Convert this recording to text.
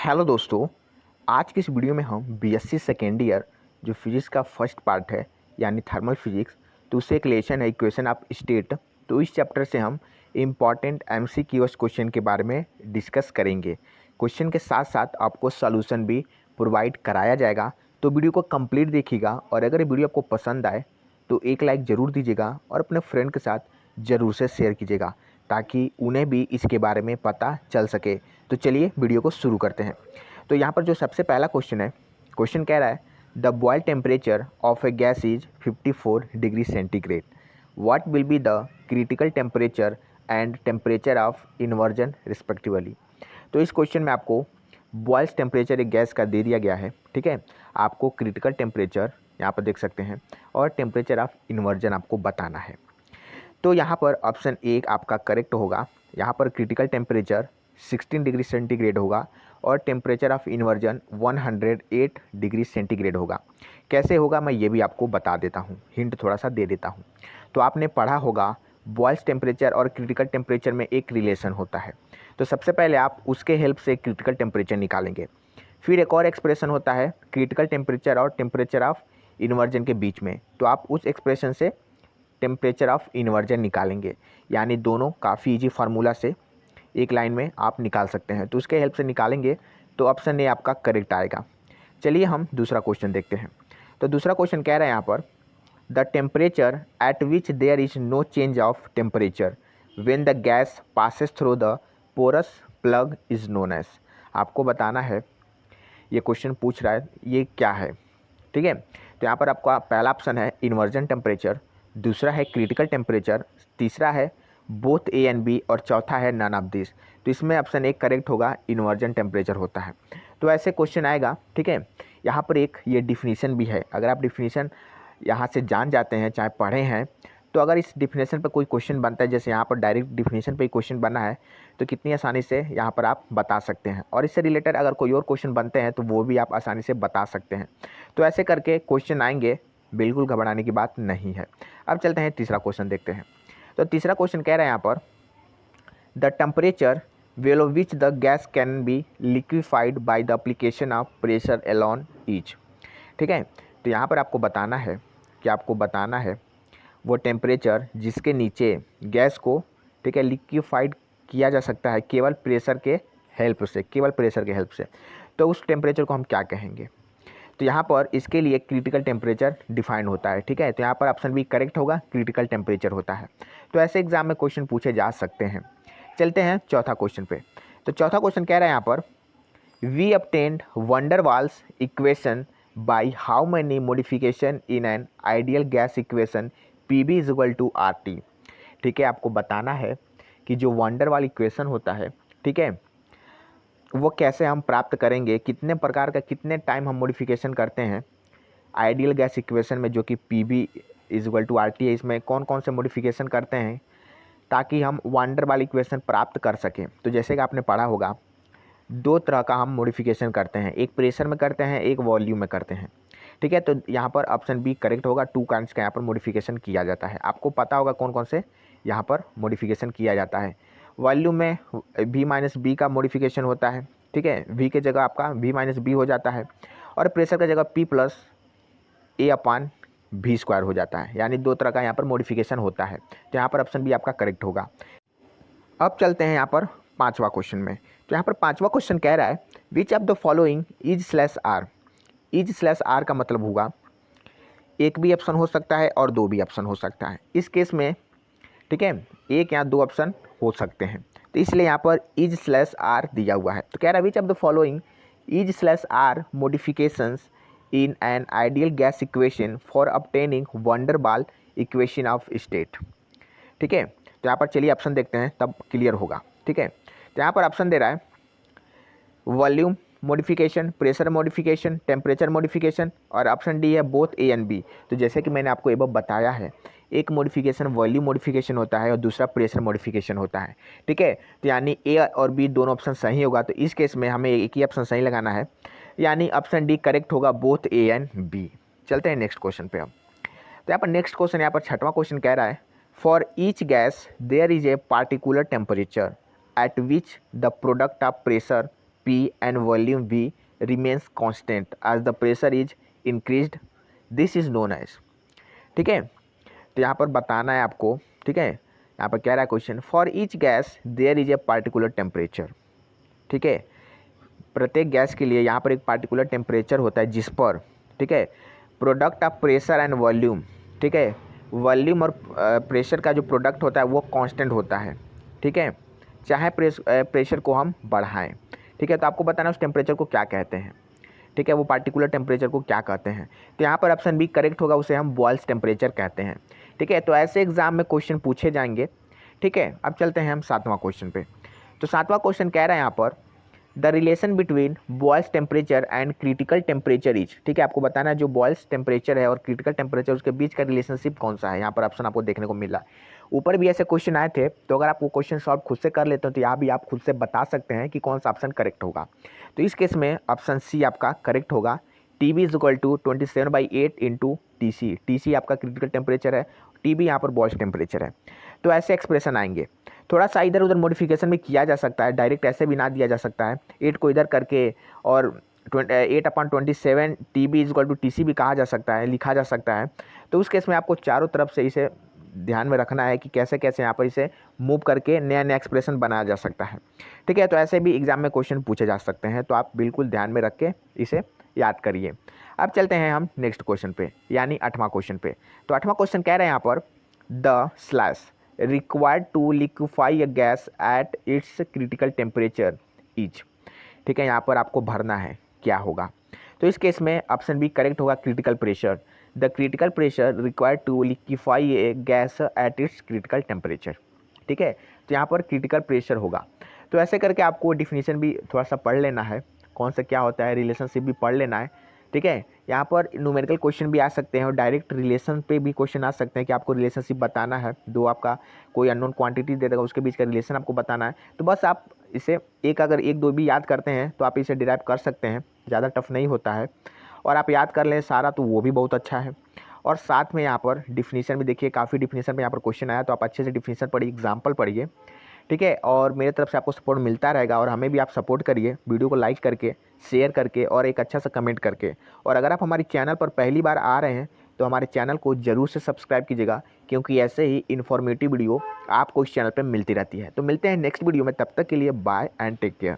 Hello दोस्तों, आज की इस वीडियो में हम बीएससी सेकेंड ईयर जो फिजिक्स का फर्स्ट पार्ट है यानी थर्मल फिजिक्स, तो उससे एक लेसन है इक्वेशन ऑफ स्टेट। तो इस चैप्टर से हम इम्पॉर्टेंट एमसीक्यूएस क्वेश्चन के बारे में डिस्कस करेंगे। क्वेश्चन के साथ साथ आपको सॉल्यूशन भी प्रोवाइड कराया जाएगा। तो वीडियो को कंप्लीट देखिएगा और अगर ये वीडियो आपको पसंद आए तो एक लाइक ज़रूर दीजिएगा और अपने फ्रेंड के साथ ज़रूर से शेयर कीजिएगा ताकि उन्हें भी इसके बारे में पता चल सके। तो चलिए वीडियो को शुरू करते हैं। तो यहाँ पर जो सबसे पहला क्वेश्चन है, क्वेश्चन कह रहा है the Boyle temperature of a gas is 54 degree centigrade. What will be the critical temperature and temperature of inversion respectively. तो इस क्वेश्चन में आपको बॉयल्स टेम्परेचर एक गैस का दे दिया गया है, ठीक है। आपको क्रिटिकल टेम्परेचर यहाँ पर देख सकते हैं और टेम्परेचर ऑफ इन्वर्जन आपको बताना है। तो यहाँ पर ऑप्शन एक आपका करेक्ट होगा। यहाँ पर क्रिटिकल टेम्परेचर 16 डिग्री सेंटीग्रेड होगा और temperature of inversion 108 degree centigrade होगा। कैसे होगा मैं ये भी आपको बता देता हूँ, हिंट थोड़ा सा दे देता हूँ। तो आपने पढ़ा होगा बॉयल्स टेम्परेचर और क्रिटिकल टेम्परेचर में एक रिलेशन होता है। तो सबसे पहले आप उसके हेल्प से क्रिटिकल टेम्परेचर निकालेंगे। फिर एक और एक्सप्रेशन होता है क्रिटिकल टेम्परेचर और टेम्परेचर ऑफ इन्वर्जन के बीच में, तो आप उस एक्सप्रेशन से टेम्परेचर ऑफ इन्वर्जन निकालेंगे। यानी दोनों काफ़ी इजी फार्मूला से एक लाइन में आप निकाल सकते हैं। तो उसके हेल्प से निकालेंगे तो ऑप्शन ए आपका करेक्ट आएगा। चलिए हम दूसरा क्वेश्चन देखते हैं। तो दूसरा क्वेश्चन कह रहा है यहाँ पर the temperature at which there is no change of temperature when the gas passes through the porous plug is known as. आपको बताना है, ये क्वेश्चन पूछ रहा है ये क्या है, ठीक है। तो यहाँ पर आपका पहला ऑप्शन है इन्वर्जन टेम्परेचर, दूसरा है क्रिटिकल टेम्परेचर, तीसरा है बोथ ए एंड बी और चौथा है नन ऑफ दिस। तो इसमें ऑप्शन एक करेक्ट होगा, इन्वर्जन टेम्परेचर होता है। तो ऐसे क्वेश्चन आएगा, ठीक है। यहाँ पर एक ये डिफिनीशन भी है, अगर आप डिफिनीशन यहाँ से जान जाते हैं चाहे पढ़े हैं, तो अगर इस डिफिनीशन पर कोई क्वेश्चन बनता है, जैसे यहाँ पर डायरेक्ट डिफिनीशन पे ही क्वेश्चन बना है, तो कितनी आसानी से यहाँ पर आप बता सकते हैं। और इससे रिलेटेड अगर कोई और क्वेश्चन बनते हैं तो वो भी आप आसानी से बता सकते हैं। तो ऐसे करके क्वेश्चन आएंगे, बिल्कुल घबराने की बात नहीं है। अब चलते हैं तीसरा क्वेश्चन देखते हैं। तो तीसरा क्वेश्चन कह रहा है यहाँ पर the temperature below which the gas can be liquefied by the application of pressure alone each। ठीक है। तो यहाँ पर आपको बताना है कि आपको बताना है वो टेम्परेचर जिसके नीचे गैस को, ठीक है, लिक्विफाइड किया जा सकता है केवल प्रेशर के हेल्प से, केवल प्रेशर के हेल्प से। तो उस टेम्परेचर को हम क्या कहेंगे। तो यहाँ पर इसके लिए क्रिटिकल टेम्परेचर डिफाइंड होता है, ठीक है। तो यहाँ पर ऑप्शन बी करेक्ट होगा, क्रिटिकल टेम्परेचर होता है। तो ऐसे एग्जाम में क्वेश्चन पूछे जा सकते हैं। चलते हैं चौथा क्वेश्चन पे। तो चौथा क्वेश्चन कह रहा है यहाँ पर we obtained van der Waals equation by how many modification in an ideal gas equation PV is equal to RT। ठीक है, आपको बताना है कि जो वंडर वाल इक्वेशन होता है, ठीक है, वो कैसे हम प्राप्त करेंगे, कितने प्रकार का, कितने टाइम हम मॉडिफिकेशन करते हैं आइडियल गैस इक्वेशन में जो कि PV is equal to RT है। इसमें कौन कौन से मॉडिफिकेशन करते हैं ताकि हम वंडर वाल इक्वेशन प्राप्त कर सकें। तो जैसे कि आपने पढ़ा होगा दो तरह का हम मॉडिफिकेशन करते हैं, एक प्रेशर में करते हैं, एक वॉल्यूम में करते हैं, ठीक है। तो यहाँ पर ऑप्शन बी करेक्ट होगा, टू काइंड्स का यहाँ पर मॉडिफिकेशन किया जाता है। आपको पता होगा कौन कौन से यहाँ पर मॉडिफिकेशन किया जाता है। वॉल्यूम में V-B का मॉडिफिकेशन होता है, ठीक है, V के जगह आपका V-B हो जाता है और प्रेशर की जगह P+A/V² हो जाता है। यानी दो तरह का यहाँ पर मॉडिफिकेशन होता है। तो यहाँ पर ऑप्शन बी आपका करेक्ट होगा। अब चलते हैं यहाँ पर पांचवा क्वेश्चन में। तो यहाँ पर पांचवा क्वेश्चन कह रहा है विच ऑफ द फॉलोइंग इज/आर। इज/आर का मतलब होगा एक भी ऑप्शन हो सकता है और दो भी ऑप्शन हो सकता है। इस केस में, ठीक है, एक या दो ऑप्शन हो सकते हैं, तो इसलिए यहाँ पर इज/आर दिया हुआ है। तो कह रहा है which of the following is are modifications in an ideal gas equation for obtaining Van der Waals equation of state. ठीक है, तो यहाँ पर चलिए ऑप्शन देखते हैं तब क्लियर होगा, ठीक है। तो यहाँ पर ऑप्शन दे रहा है volume modification, pressure modification, temperature modification और ऑप्शन डी है बोथ ए एंड बी। तो जैसे कि मैंने आपको एबव बताया है, एक मॉडिफिकेशन वॉल्यूम मॉडिफिकेशन होता है और दूसरा प्रेशर मॉडिफिकेशन होता है, ठीक है। तो यानी ए और बी दोनों ऑप्शन सही होगा। तो इस केस में हमें एक ही ऑप्शन सही लगाना है, यानी ऑप्शन डी करेक्ट होगा, बोथ ए एंड बी। चलते हैं नेक्स्ट क्वेश्चन पे। अब तो यहाँ पर नेक्स्ट क्वेश्चन, यहाँ पर छठवां क्वेश्चन कह रहा है for each gas there is a particular temperature at which the product of pressure P and volume V remains constant as the pressure is increased. This is known as, ठीक है। तो यहाँ पर बताना है आपको, ठीक है। यहाँ पर कह रहा है question, for each gas there is a particular temperature, ठीक है। प्रत्येक गैस के लिए यहाँ पर एक पार्टिकुलर टेम्परेचर होता है जिस पर, ठीक है, product of pressure and volume, ठीक है, वॉल्यूम और प्रेशर का जो प्रोडक्ट होता है वो कांस्टेंट होता है, ठीक है, चाहे प्रेशर को हम बढ़ाएं, ठीक है। तो आपको बताना उस टेम्परेचर को क्या कहते हैं, ठीक है, वो पार्टिकुलर टेम्परेचर को क्या कहते हैं। तो यहाँ पर ऑप्शन बी करेक्ट होगा, उसे हम बॉयल्स टेम्परेचर कहते हैं, ठीक है। तो ऐसे एग्जाम में क्वेश्चन पूछे जाएंगे, ठीक है। अब चलते हैं हम 7वां क्वेश्चन पे। तो 7वां क्वेश्चन कह रहा है यहाँ पर the relation between boils temperature and critical temperature is, ठीक है। आपको बताना है जो बॉयल्स टेम्परेचर है और क्रिटिकल टेम्परेचर उसके बीच का रिलेशनशिप कौन सा है। यहाँ पर ऑप्शन आपको देखने को मिला। ऊपर भी ऐसे क्वेश्चन आए थे, तो अगर आप वो क्वेश्चन सॉल्व खुद से कर लेते हो तो यहाँ भी आप खुद से बता सकते हैं कि कौन सा ऑप्शन करेक्ट होगा। तो इस केस में ऑप्शन सी आपका करेक्ट होगा। TB is equal to 27/8 into TC। TC आपका क्रिटिकल टेम्परेचर है, TB यहाँ पर बॉयल्स टेम्परेचर है। तो ऐसे एक्सप्रेशन आएंगे। थोड़ा सा इधर उधर मॉडिफिकेशन भी किया जा सकता है, डायरेक्ट ऐसे भी ना दिया जा सकता है, 8 को इधर करके और 8/27 TB is equal to TC भी कहा जा सकता है, लिखा जा सकता है। तो उस केस में आपको चारों तरफ से इसे ध्यान में रखना है कि कैसे कैसे यहाँ पर इसे मूव करके नया नया एक्सप्रेशन बनाया जा सकता है, ठीक है। तो ऐसे भी एग्जाम में क्वेश्चन पूछे जा सकते हैं, तो आप बिल्कुल ध्यान में रख के इसे याद करिए। अब चलते हैं हम नेक्स्ट क्वेश्चन पे, यानी 8वां क्वेश्चन पे। तो 8वां क्वेश्चन कह रहे हैं यहाँ पर the slash required to liquefy a gas at its critical temperature is, ठीक है। यहाँ पर आपको भरना है क्या होगा। तो इस केस में ऑप्शन बी करेक्ट होगा, critical pressure. The critical pressure required to liquefy a gas at its critical temperature, ठीक है। तो यहाँ पर क्रिटिकल प्रेशर होगा। तो ऐसे करके आपको डिफिनीशन भी थोड़ा सा पढ़ लेना है, कौन सा क्या होता है, रिलेशनशिप भी पढ़ लेना है, ठीक है। यहाँ पर न्यूमेरिकल क्वेश्चन भी आ सकते हैं और डायरेक्ट रिलेशन पे भी क्वेश्चन आ सकते हैं कि आपको रिलेशनशिप बताना है, दो आपका कोई अननोन क्वांटिटी दे देगा उसके बीच का रिलेशन आपको बताना है। तो बस आप इसे अगर एक दो भी याद करते हैं तो आप इसे डिराइव कर सकते हैं, ज़्यादा टफ नहीं होता है। और आप याद कर लें सारा तो वो भी बहुत अच्छा है। और साथ में यहाँ पर डिफिनीशन भी देखिए, काफ़ी डिफिनीशन में यहाँ पर क्वेश्चन आया, तो आप अच्छे से डिफिनीशन पढ़िए, एग्जाम्पल पढ़िए, ठीक है। और मेरे तरफ से आपको सपोर्ट मिलता रहेगा और हमें भी आप सपोर्ट करिए वीडियो को लाइक करके, शेयर करके और एक अच्छा सा कमेंट करके। और अगर आप हमारे चैनल पर पहली बार आ रहे हैं तो हमारे चैनल को ज़रूर से सब्सक्राइब कीजिएगा, क्योंकि ऐसे ही इन्फॉर्मेटिव वीडियो आपको इस चैनल पर मिलती रहती है। तो मिलते हैं नेक्स्ट वीडियो में, तब तक के लिए बाय एंड टेक केयर।